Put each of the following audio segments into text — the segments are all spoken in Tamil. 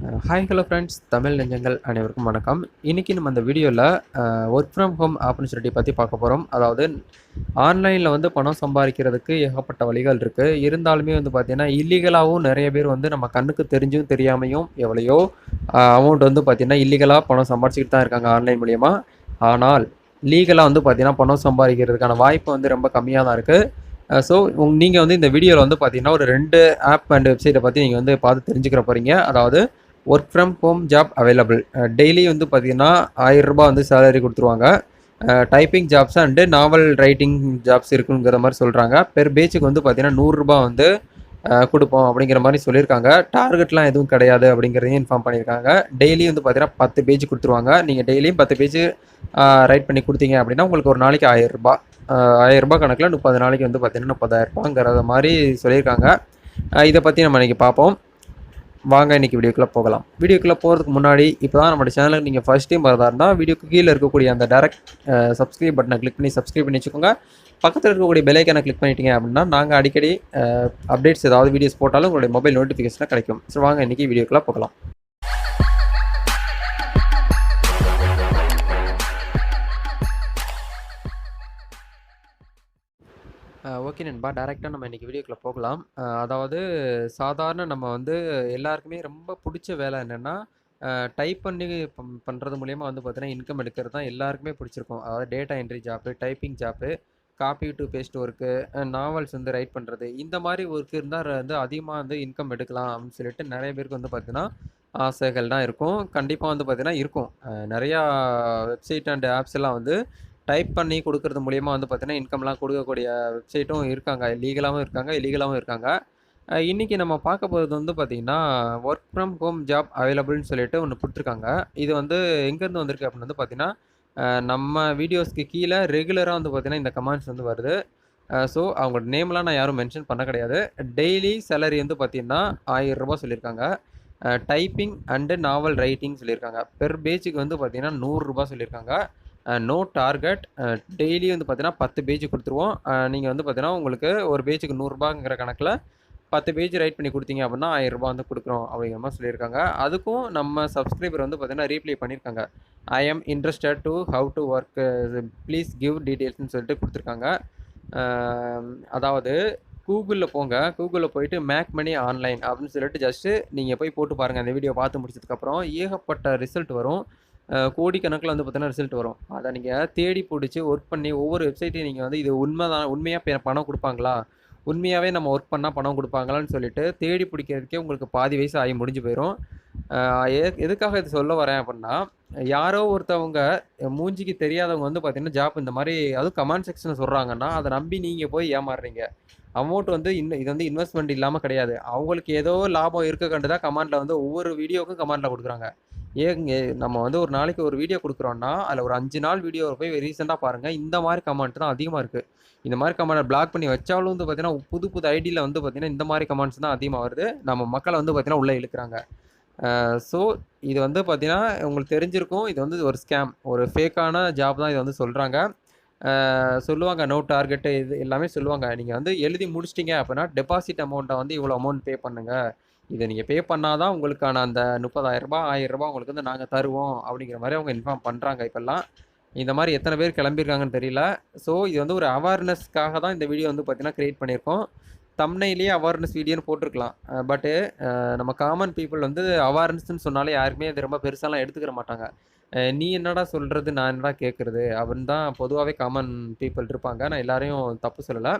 ஹாய் ஹலோ ஃப்ரெண்ட்ஸ், தமிழ் நெஞ்சங்கள் அனைவருக்கும் வணக்கம். இன்றைக்கி நம்ம அந்த வீடியோவில் ஒர்க் ஃப்ரம் ஹோம் ஆப்பர்ச்சுனிட்டி பற்றி பார்க்க போகிறோம். அதாவது ஆன்லைனில் வந்து பணம் சம்பாதிக்கிறதுக்கு ஏகப்பட்ட வழிகள் இருக்குது. இருந்தாலுமே வந்து பார்த்திங்கன்னா இல்லீகலாகவும் நிறைய பேர் வந்து நம்ம கண்ணுக்கு தெரிஞ்சும் தெரியாமையும் எவ்வளையோ அமௌண்ட் வந்து பார்த்திங்கன்னா இல்லீகலாக பணம் சம்பாதிச்சிக்கிட்டு தான் இருக்காங்க ஆன்லைன் மூலிமா. ஆனால் லீகலாக வந்து பார்த்திங்கன்னா பணம் சம்பாதிக்கிறதுக்கான வாய்ப்பு வந்து ரொம்ப கம்மியாக தான் இருக்குது. ஸோ நீங்கள் வந்து இந்த வீடியோவில் வந்து பார்த்திங்கன்னா ஒரு 2 ஆப் அண்ட் வெப்சைட்டை பற்றி நீங்கள் வந்து பார்த்து தெரிஞ்சுக்கிற போகிறீங்க. அதாவது work from home job available. Daily வந்து பார்த்தீங்கன்னா ரூ. 1000 வந்து சேலரி கொடுத்துருவாங்க. Typing jobs and novel writing jobs இருக்குங்கிற மாதிரி சொல்கிறாங்க. பெர் பேச்சுக்கு வந்து பார்த்தீங்கன்னா ரூ. 100 வந்து கொடுப்போம் அப்படிங்கிற மாதிரி சொல்லியிருக்காங்க. டார்கெட்லாம் எதுவும் கிடையாது அப்படிங்கிறதையும் இன்ஃபார்ம் பண்ணியிருக்காங்க. டெய்லி வந்து பார்த்தீங்கன்னா 10 பேஜ் கொடுத்துருவாங்க. நீங்கள் டெய்லியும் 10 பேஜ் ரைட் பண்ணி கொடுத்தீங்க அப்படின்னா உங்களுக்கு ஒரு நாளைக்கு ரூ. 1000 கணக்கில் 30 நாளைக்கு வந்து பார்த்தீங்கன்னா ரூ. 30,000ங்கிற மாதிரி சொல்லியிருக்காங்க. இதை பற்றி நம்ம இன்றைக்கி பார்ப்போம். வாங்க இன்றைக்கி வீடியோக்குள்ளே போகலாம். வீடியோக்குள்ளே போகிறதுக்கு முன்னாடி இப்போ தான் நம்ம சேனலுக்கு நீங்கள் ஃபஸ்ட் டைம் வரதா இருந்தால் வீடியோக்கு கீழே இருக்கக்கூடிய அந்த டேரக்ட் சப்ஸ்கிரைப் பட்டனை கிளிக் பண்ணி சப்ஸ்கிரைப் பண்ணி வச்சுக்கோங்க. பக்கத்தில் இருக்கக்கூடிய பெல் ஐக்கானை கிளிக் பண்ணிட்டீங்க அப்படின்னா நாங்கள் அடிக்கடி அப்டேட்ஸ் ஏதாவது வீடியோஸ் போட்டாலும் உங்களுடைய மொபைல் நோட்டிஃபிகேஷனாக கிடைக்கும். ஸோ வாங்க இன்றைக்கி வீடியோக்குள்ளே போகலாம். ஓகே நண்பா, டேரெக்டாக நம்ம இன்றைக்கி வீடியோக்குள்ளே போகலாம். அதாவது சாதாரண நம்ம வந்து எல்லாருக்குமே ரொம்ப பிடிச்ச வேலை என்னென்னா டைப் பண்ணி பண்ணுறது மூலிமா வந்து பார்த்தீங்கன்னா இன்கம் எடுக்கிறது தான் எல்லாருக்குமே பிடிச்சிருக்கும். அதாவது data entry job, typing job, copy to paste work, novels வந்து ரைட் பண்ணுறது, இந்த மாதிரி ஒர்க் இருந்தால் வந்து அதிகமாக வந்து இன்கம் எடுக்கலாம் அப்படின்னு சொல்லிட்டு நிறைய பேருக்கு வந்து பார்த்திங்கன்னா ஆசைகள் தான் இருக்கும். கண்டிப்பாக வந்து பார்த்திங்கன்னா இருக்கும். நிறையா வெப்சைட் அண்ட் ஆப்ஸ் எல்லாம் வந்து டைப் பண்ணி கொடுக்கறது மூலிமா வந்து பார்த்தீங்கன்னா இன்கம்லாம் கொடுக்கக்கூடிய வெப்சைட்டும் இருக்காங்க. லீகலாகவும் இருக்காங்க, இல்லீகலாகவும் இருக்காங்க. இன்றைக்கி நம்ம பார்க்க போகிறது வந்து பார்த்திங்கன்னா ஒர்க் ஃப்ரம் ஹோம் ஜாப் அவைலபிள்னு சொல்லிட்டு ஒன்று கொடுத்துருக்காங்க. இது வந்து எங்கேருந்து வந்திருக்கு அப்படின்னு வந்து பார்த்திங்கன்னா நம்ம வீடியோஸ்க்கு கீழே ரெகுலராக வந்து பார்த்திங்கன்னா இந்த கமெண்ட்ஸ் வந்து வருது. ஸோ அவங்களோட நேம்லாம் நான் யாரும் மென்ஷன் பண்ண கிடையாது. டெய்லி சேலரி வந்து பார்த்திங்கன்னா ரூ. 1000 சொல்லியிருக்காங்க. டைப்பிங் அண்டு நாவல் ரைட்டிங் சொல்லியிருக்காங்க. பெர் பேஜுக்கு வந்து பார்த்திங்கன்னா ரூ. 100 சொல்லியிருக்காங்க. No target. டெய்லி வந்து பார்த்தீங்கன்னா 10 பேஜ் கொடுத்துருவோம். நீங்கள் வந்து பார்த்தீங்கன்னா உங்களுக்கு ஒரு பேஜுக்கு ரூ. 100ங்கிற கணக்கில் 10 பேஜ் ரைட் பண்ணி கொடுத்தீங்க அப்படின்னா ரூ. 1000 வந்து கொடுக்குறோம் அப்படிங்கிற மாதிரி சொல்லியிருக்காங்க. அதுக்கும் நம்ம சப்ஸ்கிரைபர் வந்து பார்த்தீங்கன்னா ரீப்ளை பண்ணியிருக்காங்க. I am interested to how to work, please give டீட்டெயில்ஸ்னு சொல்லிட்டு கொடுத்துருக்காங்க. அதாவது கூகுளில் போங்க. கூகுளில் போயிட்டு மேக் மணி ஆன்லைன் அப்படின்னு சொல்லிட்டு ஜஸ்ட்டு நீங்கள் போய் போட்டு பாருங்கள். அந்த வீடியோ பார்த்து முடிச்சதுக்கப்புறம் ஏகப்பட்ட ரிசல்ட் வரும். கோடிக்கணக்கில் வந்து பார்த்தீங்கன்னா ரிசல்ட் வரும். அதை நீங்கள் தேடி பிடிச்சி ஒர்க் பண்ணி ஒவ்வொரு வெப்சைட்டையும் நீங்கள் வந்து இது உண்மையாக பணம் கொடுப்பாங்களா, உண்மையாகவே நம்ம ஒர்க் பண்ணால் பணம் கொடுப்பாங்களான்னு சொல்லிட்டு தேடி பிடிக்கிறதுக்கே உங்களுக்கு பாதி வயசு ஆகி முடிஞ்சு போயிடும். எதுக்காக இது சொல்ல வரேன் அப்படின்னா, யாரோ ஒருத்தவங்க மூஞ்சிக்கு தெரியாதவங்க வந்து பார்த்தீங்கன்னா ஜாப் இந்த மாதிரி அதுவும் கமெண்ட் செக்ஷனில் சொல்கிறாங்கன்னா அதை நம்பி நீங்கள் போய் ஏமாறுறீங்க. அமௌண்ட் வந்து இது வந்து இன்வெஸ்ட்மெண்ட் இல்லாமல் கிடையாது. அவங்களுக்கு ஏதோ லாபம் இருக்க கண்டு தான் கமெண்டில் வந்து ஒவ்வொரு வீடியோவுக்கும் கமெண்டில் கொடுக்குறாங்க. நம்ம வந்து ஒரு நாளைக்கு ஒரு வீடியோ கொடுக்குறோன்னா அதில் ஒரு 5 நாள் வீடியோவை போய் ரீசெண்டாக பாருங்கள். இந்த மாதிரி கமெண்ட் தான் அதிகமாக இருக்குது. இந்த மாதிரி கமெண்ட்டை பிளாக் பண்ணி வச்சாலும் வந்து பார்த்தீங்கன்னா புது புது ஐடியில் வந்து பார்த்தீங்கன்னா இந்த மாதிரி கமெண்ட்ஸ் தான் அதிகமாக வருது. நம்ம மக்களை வந்து பார்த்தீங்கன்னா உள்ளே இழுக்கிறாங்க. ஸோ இது வந்து பார்த்தீங்கன்னா உங்களுக்கு தெரிஞ்சிருக்கும். இது வந்து ஒரு ஸ்கேம், ஒரு ஃபேக்கான ஜாப் தான் இது வந்து சொல்கிறாங்க. சொல்லுவாங்க நோ டார்கெட்டு இது எல்லாமே சொல்லுவாங்க. நீங்கள் வந்து எழுதி முடிச்சிட்டிங்க அப்படின்னா டெபாசிட் அமௌண்ட்டை வந்து இவ்வளோ அமௌண்ட் பே பண்ணுங்கள். இதை நீங்கள் பே பண்ணால் தான் உங்களுக்கான அந்த ரூ. 30,000 ரூ. 1000 உங்களுக்கு வந்து நாங்கள் தருவோம் அப்படிங்கிற மாதிரி அவங்க இன்ஃபார்ம் பண்ணுறாங்க இப்போல்லாம். இந்த மாதிரி எத்தனை பேர் கிளம்பியிருக்காங்கன்னு தெரியல. ஸோ இது வந்து ஒரு அவேர்னஸ்க்காக தான் இந்த வீடியோ வந்து பார்த்தீங்கன்னா க்ரியேட் பண்ணியிருக்கோம். தம்ப்நெயிலேயே அவேர்னஸ் வீடியோன்னு போட்டிருக்கலாம். பட்டு நம்ம காமன் பீப்புள் வந்து அவேர்னஸ்ன்னு சொன்னாலே யாருக்குமே அது ரொம்ப பெருசாலாம் எடுத்துக்கிற மாட்டாங்க. நீ என்னடா சொல்கிறது, நான் என்னடா கேட்குறது அப்படின்னு தான் பொதுவாகவே காமன் பீப்புள் இருப்பாங்க. நான் எல்லாரையும் தப்பு சொல்லலை.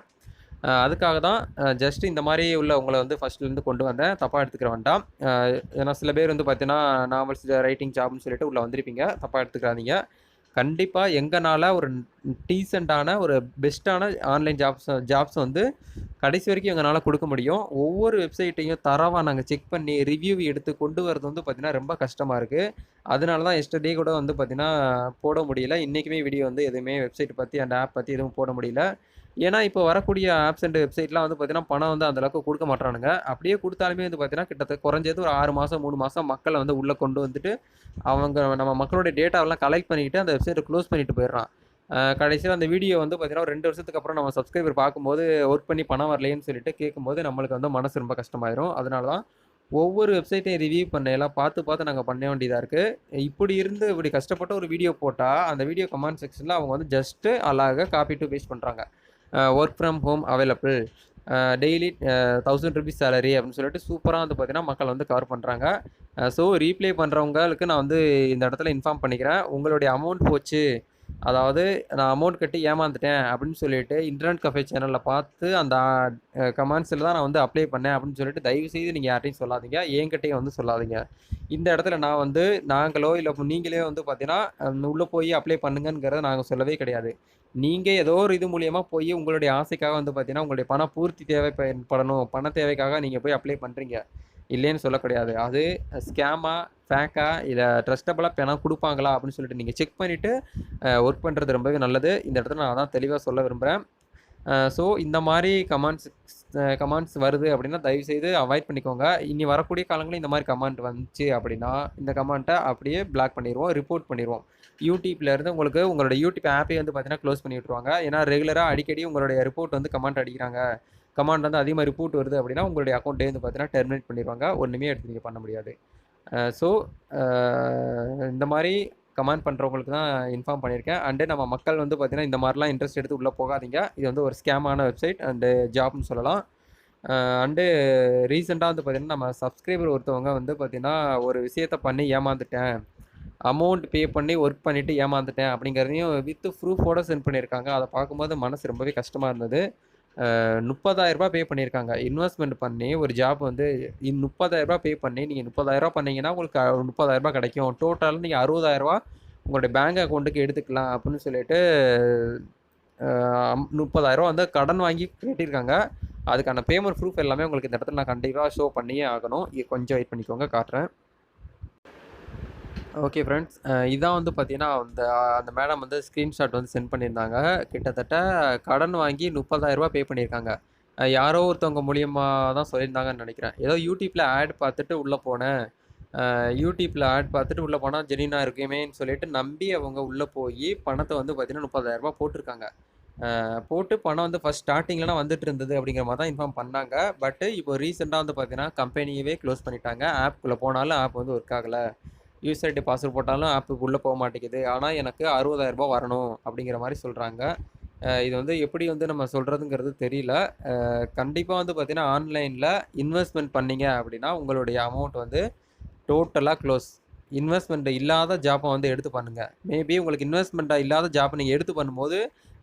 அதுக்காக தான் ஜஸ்ட் இந்த மாதிரி உங்களை வந்து ஃபஸ்ட்லேருந்து கொண்டு வந்தேன். தப்பாக எடுத்துக்கிற வேண்டாம். ஏன்னா சில பேர் வந்து பார்த்தீங்கன்னா நாவல்ஸ் ரைட்டிங் ஜாப்னு சொல்லிட்டு உள்ளே வந்திருப்பீங்க. தப்பாக எடுத்துக்கிறாதீங்க. கண்டிப்பாக எங்களால் ஒரு டீசெண்டான ஒரு பெஸ்ட்டான ஆன்லைன் ஜாப்ஸ் வந்து கடைசி வரைக்கும் எங்களால் கொடுக்க முடியும். ஒவ்வொரு வெப்சைட்டையும் தரவாக நாங்கள் செக் பண்ணி ரிவ்யூ எடுத்து கொண்டு வரது வந்து பார்த்திங்கன்னா ரொம்ப கஷ்டமாக இருக்குது. அதனால தான் எஸ்டர்டே கூட வந்து பார்த்திங்கன்னா போட முடியல. இன்றைக்குமே வீடியோ வந்து எதுவுமே வெப்சைட் பற்றி அந்த ஆப் பற்றி எதுவும் போட முடியல. ஏன்னா இப்போ வரக்கூடிய ஆப்ஸ் அண்ட் வெப்சைட்லாம் வந்து பார்த்திங்கன்னா பணம் வந்து அந்தளவுக்கு கொடுக்க மாட்டானுங்க. அப்படியே கொடுத்தாலுமே வந்து பார்த்திங்கன்னா கிட்டத்தட்ட குறைஞ்சது ஒரு 6 மாதம் 3 மாதம் மக்களை வந்து உள்ளே கொண்டு வந்துட்டு நம்ம மக்களுடைய டேட்டாவெல்லாம் கலெக்ட் பண்ணிக்கிட்டு அந்த வெப்சைட்டை க்ளோஸ் பண்ணிட்டு போயிடுறான். கடைசியில் அந்த வீடியோ வந்து பார்த்திங்கன்னா ஒரு 2 வருஷத்துக்கு அப்புறம் நம்ம சப்ஸ்கிரைபர் பார்க்கும்போது ஒர்க் பண்ணி பணம் வரலையேன்னு சொல்லிட்டு கேட்கும்போது நம்மளுக்கு வந்து மனசு ரொம்ப கஷ்டமாயிரும். அதனால தான் ஒவ்வொரு வெப்சைட்டையும் ரிவ்யூ பண்ணையெல்லாம் பார்த்து நாங்க பண்ண வேண்டியதா இருக்கு. இப்படி கஷ்டப்பட்டு ஒரு வீடியோ போட்டா, அந்த வீடியோ கமெண்ட் செக்ஷன்ல அவங்க வந்து ஜஸ்ட் அழகா காப்பி டூ பேஸ்ட் பண்றாங்க. Work from home available. Daily ₹1000 salary அப்படின்னு சொல்லிட்டு சூப்பரா வந்து பார்த்தீங்கன்னா, மக்கள் வந்து கவர் பண்றாங்க. ஸோ ரீப்ளே பண்றவங்களுக்கு நான் வந்து இந்த இடத்துல இன்ஃபார்ம் பண்ணிக்கிறேன். உங்களுடைய அமௌண்ட் போச்சு. அதாவது நான் அமௌண்ட் கட்டி ஏமாந்துட்டேன் அப்படின்னு சொல்லிட்டு இன்டர்நெட் கஃபே சேனல்ல பார்த்து அந்த கமெண்ட்ஸ்ல தான் நான் வந்து அப்ளை பண்ணேன் அப்படின்னு சொல்லிட்டு தயவுசெய்து நீங்க யார்ட்டயும் சொல்லாதீங்க. என்கிட்டயும் வந்து சொல்லாதீங்க. இந்த இடத்துல நான் வந்து நாங்களோ இல்ல நீங்களே வந்து பார்த்தீங்கன்னா, உள்ள போய் அப்ளை பண்ணுங்கங்கிறத நாங்க சொல்லவே கிடையாது. நீங்க ஏதோ ஒரு இது மூலியமா போய் உங்களுடைய ஆசைக்காக வந்து பார்த்தீங்கன்னா, உங்களுடைய பண பூர்த்தி தேவை படணும். பண தேவைக்காக நீங்க போய் அப்ளை பண்றீங்க. இல்லைன்னு சொல்ல கிடையாது. அது ஸ்கேமா, ஃபேக்கா இல்ல ட்ரஸ்டபிளா பணம் குடுப்பாங்களா அப்படின்னு சொல்லிட்டு நீங்க செக் பண்ணிட்டு ஒர்க் பண்றது ரொம்பவே நல்லது. இந்த இடத்துல நான் அதான் தெளிவா சொல்ல விரும்புறேன். ஸோ இந்த மாரி கமெண்ட்ஸ் வருது அப்படின்னா, தயவுசெய்து அவாய்ட் பண்ணிக்கோங்க. இனி வரக்கூடிய காலங்கள்ல இந்த மாரி கமெண்ட் வந்துச்சு அப்படின்னா, இந்த கமெண்ட்ட அப்படியே பிளாக் பண்ணிருவோம். ரிப்போர்ட் பண்ணிருவோம். YouTubeல இருந்து உங்களுக்கு உங்களுடைய YouTube ஆப்பே வந்து பார்த்தீங்கன்னா, க்ளோஸ் பண்ணி விட்டுருவாங்க. ஏன்னா ரெகுலரா அடிக்கடி உங்களுடைய ரிப்போர்ட் வந்து கமெண்ட் அடிக்கிறாங்க. கமாண்ட் வந்து அதிகமா ரிப்போர்ட் வருது அப்படின்னா, உங்களுடைய அக்கவுண்ட்டே வந்து பார்த்தீங்கன்னா, டெர்மினேட் பண்ணிருவாங்க. ஒண்ணுமே எடுத்து நீங்க பண்ண முடியாது. ஸோ இந்த மாரி கமெண்ட் பண்றவங்களுக்கு தான் இன்ஃபார்ம் பண்ணியிருக்கேன். அண்டு நம்ம மக்கள் வந்து பார்த்தீங்கன்னா, இந்த மாரிலாம் இன்ட்ரெஸ்ட் எடுத்து உள்ள போகாதீங்க. இது வந்து ஒரு ஸ்கேமான வெப்சைட் அண்டு ஜாப்னு சொல்லலாம். அண்டு ரீசென்ட்டா வந்து பார்த்தீங்கன்னா, நம்ம சப்ஸ்கிரைபர் ஒருத்தவங்க வந்து பார்த்தீங்கன்னா, ஒரு விஷயத்த பண்ணி ஏமாந்துட்டேன். அமௌண்ட் பே பண்ணி ஒர்க் பண்ணிட்டு ஏமாந்துட்டேன் அப்படிங்கிறதையும் வித் ப்ரூஃபோட சென்ட் பண்ணியிருக்காங்க. அத பார்க்கும்போது மனசு ரொம்பவே கஷ்டமா இருந்தது. ரூ. 30,000 பே பண்ணியிருக்காங்க. இன்வெஸ்ட்மென்ட் பண்ணி ஒரு ஜாப் வந்து ரூ. 30,000 பே பண்ணி நீங்க ரூ. 30,000 பண்ணீங்கன்னா, உங்களுக்கு ரூ. 30,000 கிடைக்கும். டோட்டலா நீங்க ரூ. 60,000 உங்களுடைய பேங்க் அக்கவுண்ட்டுக்கு எடுத்துக்கலாம் அப்படின்னு சொல்லிட்டு ரூ. 30,000 வந்து கடன் வாங்கி கட்டியிருக்காங்க. அதுக்கான பேமெண்ட் ப்ரூஃப் எல்லாமே உங்களுக்கு இந்த இடத்துல நான் கண்டிப்பா ஷோ பண்ணியே ஆகணும். கொஞ்சம் வெயிட் பண்ணிக்கோங்க காட்டுறேன். Okay friends. இதான் வந்து பார்த்தீங்கன்னா, அந்த அந்த மேடம் வந்து ஸ்க்ரீன்ஷாட் வந்து சென்ட் பண்ணியிருந்தாங்க. கிட்டத்தட்ட கடன் வாங்கி ரூ. 30,000 பே பண்ணியிருக்காங்க. யாரோ ஒருத்தவங்க மூலியமா தான் சொல்லியிருந்தாங்கன்னு நெனைக்கிறேன். ஏதோ யூடியூப்ல ஆட் பார்த்துட்டு உள்ள போனேன். யூடியூப்ல ஆட் பார்த்துட்டு உள்ள போனா ஜெனியூனா இருக்குமேன்னு சொல்லிட்டு நம்பி அவங்க உள்ள போயி பணத்த வந்து பார்த்தீங்கன்னா, ரூ. 30,000 போட்டிருக்காங்க. போட்டு பணம் வந்து ஃபர்ஸ்ட் ஸ்டார்ட்டிங்லலாம் வந்துட்டு இருந்தது அப்படிங்கிற மாரி தான் இன்ஃபார்ம் பண்ணாங்க. பட் இப்போ ரீசென்ட்டா வந்து பார்த்தீங்கன்னா, கம்பெனியவே க்ளோஸ் பண்ணிட்டாங்க. ஆப்க்குள்ள போனாலும் ஆப் வந்து ஒர்க் ஆகல. யூசர் ஐடி பாஸ்வேர்ட் போட்டாலும் ஆப்புக்கு உள்ள போக மாட்டேங்குது. ஆனா எனக்கு ரூ. 60,000 வரணும் அப்படிங்கிற மாரி சொல்றாங்க. இது வந்து எப்படி வந்து நம்ம சொல்றதுங்கிறது தெரியல. கண்டிப்பா வந்து பார்த்தீங்கன்னா, ஆன்லைன்ல இன்வெஸ்ட்மென்ட் பண்ணீங்க அப்படின்னா, உங்களுடைய அமௌண்ட் வந்து டோட்டலா க்ளோஸ். இன்வெஸ்ட்மென்ட் இல்லாத ஜாப்ப வந்து எடுத்து பண்ணுங்க. மேபி உங்களுக்கு இன்வெஸ்ட்மென்ட்டா இல்லாத ஜாப்ப நீங்க எடுத்து பண்ணும்போது,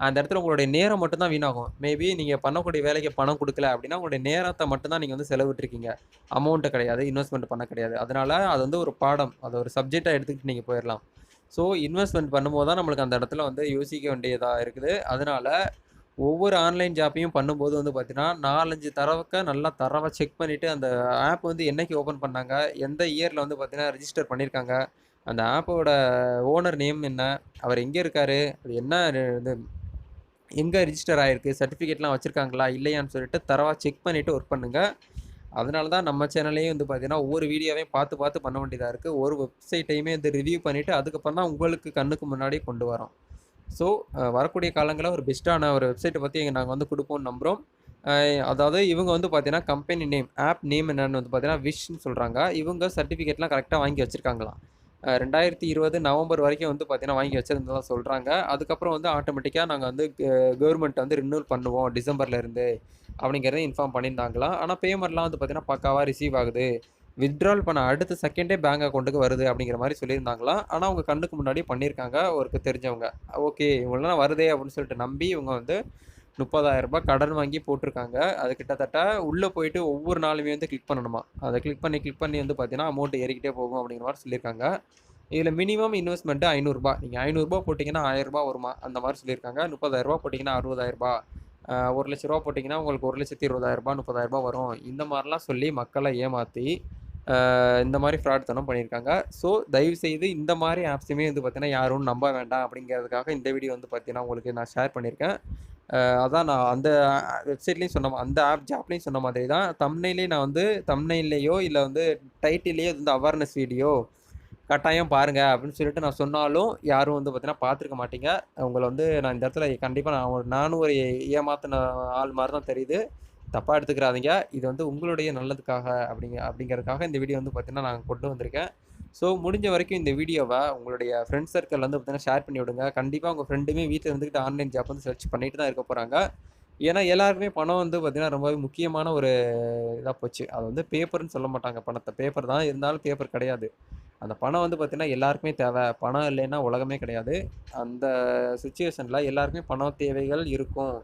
அந்த இடத்துல உங்களுடைய நேரம் மட்டும் தான் வீணாகும். மேபி நீங்க பண்ணக்கூடிய வேலைக்கு பணம் குடுக்கல அப்படின்னா, உங்களுடைய நேரத்த மட்டும் தான் நீங்க வந்து செலவிட்டுருக்கீங்க. அமௌண்ட்ட கிடையாது. இன்வெஸ்ட்மென்ட் பண்ண கிடையாது. அதனால அது வந்து ஒரு பாடம். அது ஒரு சப்ஜெக்ட்டா எடுத்துக்கிட்டு நீங்க போயிரலாம். ஸோ இன்வெஸ்ட்மென்ட் பண்ணும்போது தான் நம்மளுக்கு அந்த இடத்துல வந்து யோசிக்க வேண்டியதா இருக்குது. அதனால ஒவ்வொரு ஆன்லைன் ஜாப்பையும் பண்ணும்போது வந்து பார்த்தீங்கன்னா, 4, 5 தடவைக்கு நல்லா தரவா செக் பண்ணிட்டு, அந்த ஆப் வந்து என்னைக்கு ஓப்பன் பண்ணாங்க? எந்த இயர்ல வந்து பார்த்தீங்கன்னா, ரிஜிஸ்டர் பண்ணியிருக்காங்க? அந்த ஆப்போட ஓனர் நேம் என்ன? அவர் எங்க இருக்காரு? அது என்ன இது எங்க ரிஜிஸ்டர் ஆயிருக்கு? சர்டிஃபிகேட்லாம் வச்சிருக்காங்களா? இல்லையான்னு சொல்லிட்டு தரவா செக் பண்ணிட்டு ஒர்க் பண்ணுங்க. அதனால தான் நம்ம சேனல்லயும் வந்து பார்த்தீங்கன்னா, ஒவ்வொரு வீடியோவையும் பார்த்து பண்ண வேண்டியதா இருக்கு. ஒரு வெப்சைட்டையுமே வந்து ரிவ்யூ பண்ணிட்டு, அதுக்கப்புறம் தான் உங்களுக்கு கண்ணுக்கு முன்னாடி கொண்டு வரோம். ஸோ வரக்கூடிய காலங்கள்ல ஒரு பெஸ்ட்டான ஒரு வெப்சைட்ட பத்தி நாங்க வந்து குடுப்போம்னு நம்புறோம். அ அதாவது இவங்க வந்து பார்த்தீங்கன்னா, கம்பெனி நேம், ஆப் நேம் என்னன்னு வந்து பார்த்தீங்கன்னா, விஷ்ன்னு சொல்றாங்க. இவங்க சர்டிஃபிகேட்லாம் கரெக்ட்டா வாங்கி வச்சிருக்காங்களாம். 2020 நவம்பர் வரைக்கும் வந்து பார்த்தீங்கன்னா, வாங்கி வச்சிருந்ததா சொல்றாங்க. அதுக்கப்புறம் வந்து ஆட்டோமேட்டிக்கா நாங்க வந்து கவர்மெண்ட் வந்து ரினிவல் பண்ணுவோம் டிசம்பர்ல இருந்து அப்படிங்கிறத இன்ஃபார்ம் பண்ணியிருந்தாங்களாம். ஆனா பேமெண்ட்லாம் வந்து பார்த்தீங்கன்னா, பக்காவா ரிசீவ் ஆகுது. வித்ட்ரால் பண்ண அடுத்த செகண்டே பேங்க் அக்கவுண்ட்டுக்கு வருது அப்படிங்கிற மாரி சொல்லியிருந்தாங்களாம். ஆனா அவங்க கண்ணுக்கு முன்னாடி பண்ணியிருக்காங்க ஒருக்கு தெரிஞ்சவங்க. ஓகே இவ்வளோலாம் வருதே அப்படின்னு சொல்லிட்டு நம்பி இவங்க வந்து ரூ. 30,000 கடன் வாங்கி போட்டிருக்காங்க. அது கிட்டத்தட்ட உள்ள போயிட்டு ஒவ்வொரு நாளுமே வந்து கிளிக் பண்ணணுமா. அத கிளிக் பண்ணி வந்து பார்த்தீங்கன்னா, அமௌண்ட் ஏறிக்கிட்டே போகும் அப்படிங்கிற மாரி சொல்லியிருக்காங்க. இதில மினிமம் இன்வெஸ்ட்மென்ட் ரூ. 500. நீங்க ரூ. 500 போட்டீங்கன்னா ரூ. 1000 வருமா, அந்த மாரி சொல்லியிருக்காங்க. ரூ. 30,000 போட்டீங்கன்னா ரூ. 60,000. ரூ. 1,00,000 போட்டீங்கன்னா உங்களுக்கு ரூ. 1,20,000 ரூ. 30,000 வரும். இந்த மாரிலாம் சொல்லி மக்கள ஏமாத்தி, இந்த மாரி ஃப்ராட் தனம் பண்ணியிருக்காங்க. ஸோ தயவுசெய்து இந்த மாரி ஆப்ஸுமே வந்து பார்த்தீங்கன்னா, யாரும் நம்ப வேண்டாம் அப்படிங்கிறதுக்காக இந்த வீடியோ வந்து பார்த்தீங்கன்னா, உங்களுக்கு நான் ஷேர் பண்ணியிருக்கேன். அதான் நான் அந்த வெப்சைட்லயும் சொன்ன அந்த ஜாப்லயும் சொன்ன மாதிரி தான். தம்ப்நெயில்லயோ இல்ல வந்து டைட்டில்லயோ இது வந்து அவேர்னஸ் வீடியோ கட்டாயம் பாருங்க அப்படின்னு சொல்லிட்டு நான் சொன்னாலும், யாரும் வந்து பார்த்தீங்கன்னா பார்த்துருக்க மாட்டீங்க. உங்கள வந்து நான் இந்த இடத்துல கண்டிப்பா நானும் ஒரு ஏமாத்துன ஆள் மாரி தான் தெரியுது. தப்பாக எடுத்துக்கிறாதீங்க. இது வந்து உங்களுடைய நல்லதுக்காக அப்படிங்கிறதுக்காக இந்த வீடியோ வந்து பார்த்தீங்கன்னா நான் கொண்டு வந்திருக்கேன். ஸோ முடிஞ்ச வரைக்கும் இந்த வீடியோவை உங்களுடைய ஃப்ரெண்ட்ஸ் சர்க்கிள் வந்து பார்த்தீங்கன்னா ஷேர் பண்ணி விடுங்க. கண்டிப்பாக உங்கள் ஃப்ரெண்டுமே வீட்டில் இருந்துக்கிட்டு ஆன்லைன் ஜாப் வந்து சர்ச் பண்ணிட்டு தான் இருக்க போகிறாங்க. ஏன்னா எல்லாருக்குமே பணம் வந்து பார்த்தீங்கன்னா ரொம்பவே முக்கியமான ஒரு இதாக போச்சு. அது வந்து பேப்பர்னு சொல்ல மாட்டாங்க பணத்தை. பேப்பர் தான் இருந்தாலும் பேப்பர் கிடையாது. அந்த பணம் வந்து பார்த்தீங்கன்னா எல்லாருக்குமே தேவை. பணம் இல்லைன்னா உலகமே கிடையாது. அந்த சிச்சுவேஷனில் எல்லாருக்குமே பணம் தேவைகள் இருக்கும்.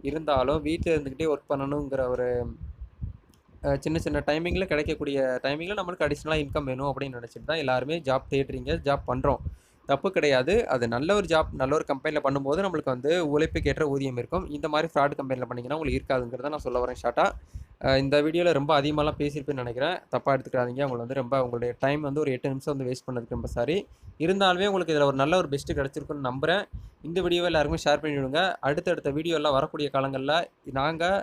இருந்தாலும் வீட்டில் இருந்துக்கிட்டே ஒர்க் பண்ணணுங்கிற ஒரு சின்ன சின்ன டைமிங்கில் கிடைக்கக்கூடிய டைமிங்கில் நம்மளுக்கு அடிஷ்னலாக இன்கம் வேணும் அப்படின்னு நினச்சிட்டு தான் எல்லாருமே ஜாப் தேடுறீங்க, ஜாப் பண்ணுறோம். தப்பு கிடையாது. அது நல்ல ஒரு ஜாப், நல்ல ஒரு கம்பெனியில் பண்ணும்போது நம்மளுக்கு வந்து உழைப்புக்கேற்ற ஊதியம் இருக்கும். இந்த மாதிரி ஃப்ராட் கம்பெனியில் பண்ணிங்கன்னா உங்களுக்கு இருக்காதுங்கிறத நான் சொல்ல வரேன் ஷார்ட்டாக. இந்த வீடியோவில் ரொம்ப அதிகமாகலாம் பேசியிருப்பேன்னு நினைக்கிறேன். தப்பாக எடுத்துக்காதீங்க. உங்களை வந்து ரொம்ப உங்களுடைய டைம் வந்து ஒரு 8 நிமிஷம் வந்து வேஸ்ட் பண்ணதுக்கு ரொம்ப சாரி. இருந்தாலுமே உங்களுக்கு இதில் ஒரு நல்ல ஒரு பெஸ்ட்டு கிடச்சிருக்குன்னு நம்புகிறேன். இந்த வீடியோவை எல்லாருமே ஷேர் பண்ணி விடுங்க. அடுத்தடுத்த வீடியோலாம் வரக்கூடிய காலங்களில் நாங்கள்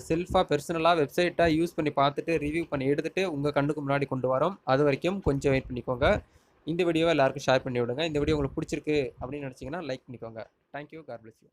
செல்ஃபாக பெர்சனலாக வெப்சைட்டை யூஸ் பண்ணி பார்த்துட்டு ரிவ்யூ பண்ணி எடுத்துகிட்டு உங்கள் கண்ணுக்கு முன்னாடி கொண்டு வரோம். அது வரைக்கும் கொஞ்சம் வெயிட் பண்ணிக்கோங்க. இந்த வீடியோவை எல்லாருக்கும் ஷேர் பண்ணி விடுங்க. இந்த வீடியோ உங்களுக்கு பிடிச்சிருக்கு அப்படின்னு நினச்சிங்கன்னா லைக் பண்ணிக்கோங்க. தேங்க்யூ. God bless you.